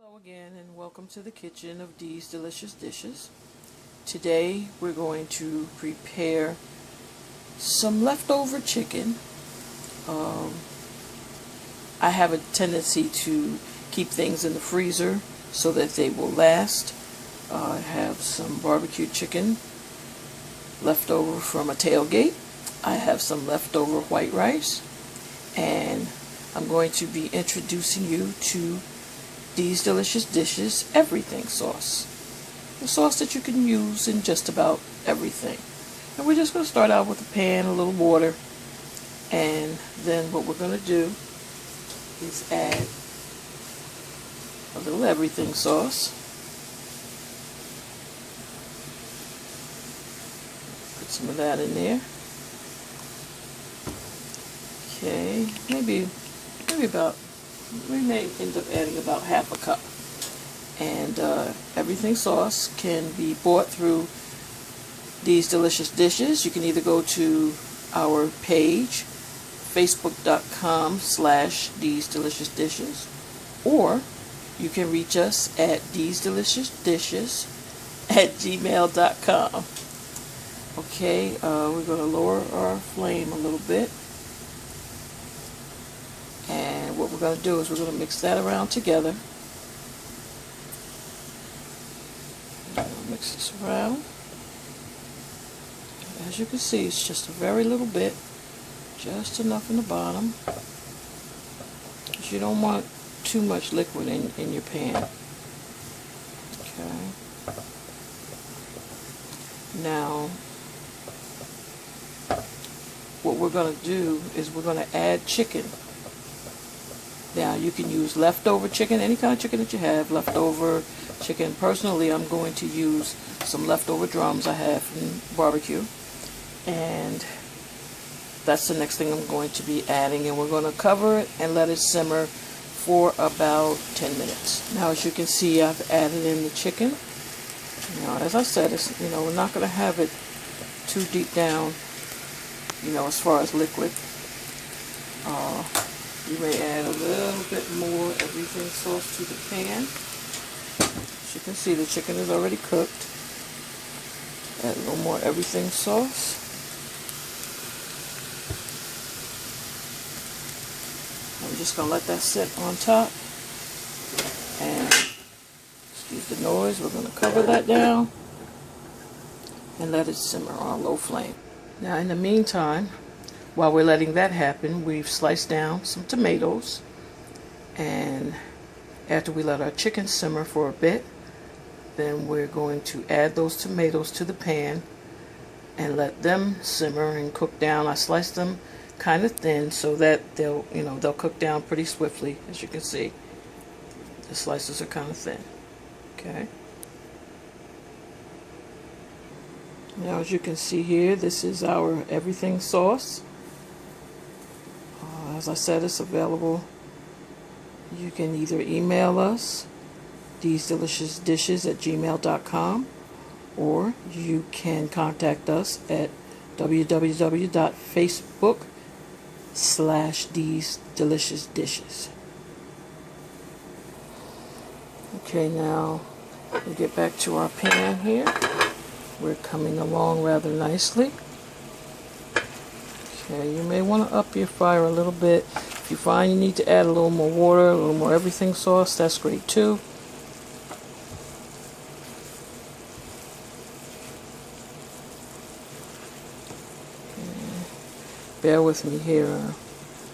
Hello again and welcome to the kitchen of Dee's Delicious Dishes. Today we're going to prepare some leftover chicken. I have a tendency to keep things in the freezer so that they will last. I have some barbecue chicken left over from a tailgate. I have some leftover white rice, and I'm going to be introducing you to Dee's Delicious Dishes everything sauce. The sauce that you can use in just about everything. And we're just going to start out with a pan, a little water, and then what we're going to do is add a little everything sauce. Put some of that in there. Okay, maybe about, we may end up adding about half a cup. And everything sauce can be bought through Dee's Delicious Dishes. You can either go to our page, facebook.com/Dee's Delicious Dishes, or you can reach us at deesdeliciousdishes@gmail.com. Okay, we're going to lower our flame a little bit. And what we're going to do is we're going to mix that around together. Mix this around. As you can see, it's just a very little bit, just enough in the bottom, because you don't want too much liquid in your pan. Okay. Now, what we're going to do is we're going to add chicken. Now, you can use leftover chicken, any kind of chicken that you have, leftover chicken. Personally, I'm going to use some leftover drums I have from barbecue. And that's the next thing I'm going to be adding. And we're going to cover it and let it simmer for about 10 minutes. Now, as you can see, I've added in the chicken. Now, as I said, it's, we're not going to have it too deep down, as far as liquid. You may add a little bit more everything sauce to the pan. As you can see, the chicken is already cooked. Add a little more everything sauce. I'm just going to let that sit on top. And, excuse the noise, we're going to cover that down and let it simmer on low flame. Now, in the meantime, while we're letting that happen, we've sliced down some tomatoes, and after we let our chicken simmer for a bit, then we're going to add those tomatoes to the pan and let them simmer and cook down. I sliced them kind of thin so that they'll cook down pretty swiftly. As you can see, the slices are kind of thin. Okay. Now, as you can see here, this is our everything sauce. As I said, it's available. You can either email us, deesdeliciousdelishes@gmail.com, or you can contact us at www.facebook/Dee's Delicious Dishes. Okay, now we get back to our pan here. We're coming along rather nicely. Okay, you may want to up your fire a little bit. If you find you need to add a little more water, a little more everything sauce, that's great too. Okay. Bear with me here.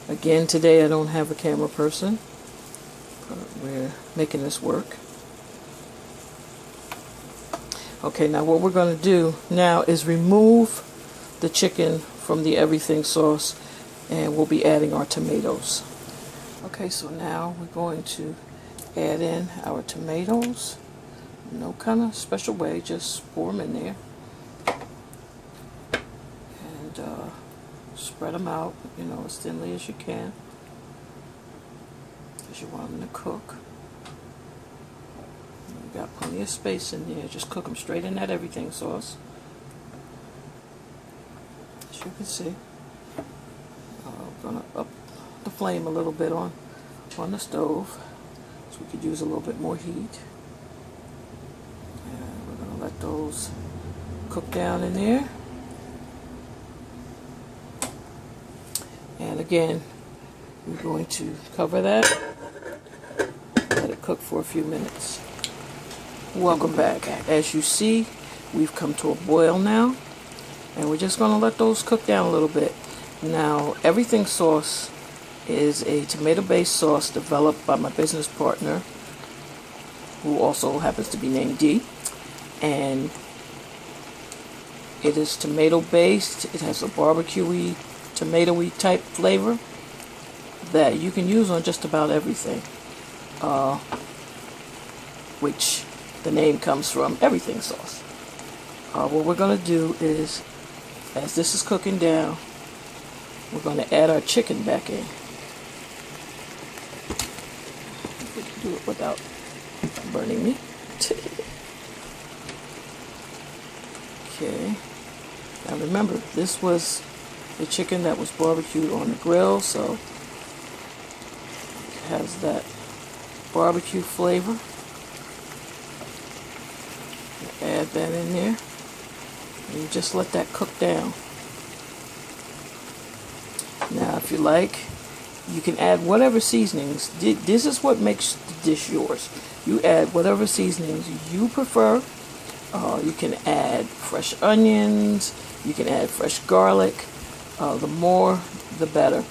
Again, today I don't have a camera person, but we're making this work. Okay, now what we're going to do now is remove the chicken from the everything sauce, and we'll be adding our tomatoes. Okay, so now we're going to add in our tomatoes. No kind of special way, just pour them in there. And spread them out, as thinly as you can, because you want them to cook. You've got plenty of space in there. Just cook them straight in that everything sauce. As you can see, I'm going to up the flame a little bit on the stove. So we could use a little bit more heat. And we're going to let those cook down in there. And again, we're going to cover that, let it cook for a few minutes. Welcome back. As you see, we've come to a boil now, and we're just going to let those cook down a little bit. Now, everything sauce is a tomato-based sauce developed by my business partner, who also happens to be named Dee, and it is tomato-based. It has a barbecue-y, tomatoey type flavor that you can use on just about everything, which the name comes from everything sauce. What we're going to do is, as this is cooking down, we're going to add our chicken back in. We can do it without burning me. Okay. Now remember, this was the chicken that was barbecued on the grill, so it has that barbecue flavor. Add that in there, and you just let that cook down. Now, if you like, you can add whatever seasonings. This is what makes the dish yours. You add whatever seasonings you prefer. You can add fresh onions. You can add fresh garlic. The more, the better.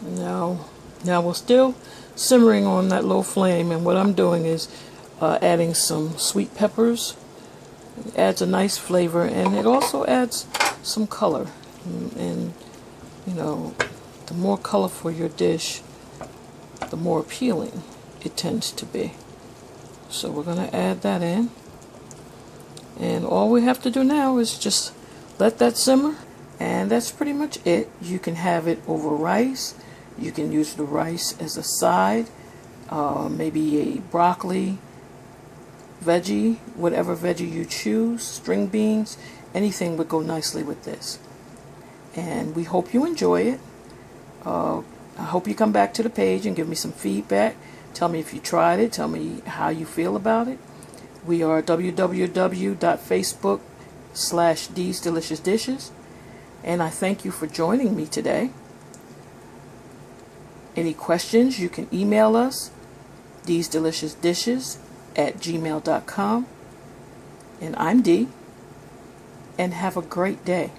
Now we're still simmering on that low flame, and what I'm doing is adding some sweet peppers. It adds a nice flavor, and it also adds some color. And you know, the more colorful your dish, the more appealing it tends to be. So we're going to add that in, and all we have to do now is just let that simmer, and that's pretty much it. You can have it over rice. You can use the rice as a side, maybe a broccoli, veggie, whatever veggie you choose, string beans, anything would go nicely with this. And we hope you enjoy it. I hope you come back to the page and give me some feedback. Tell me if you tried it. Tell me how you feel about it. We are www.facebook.com/Dee's Delicious Dishes. And I thank you for joining me today. Any questions, you can email us, deesdeliciousdishes@gmail.com. And I'm Dee, and have a great day.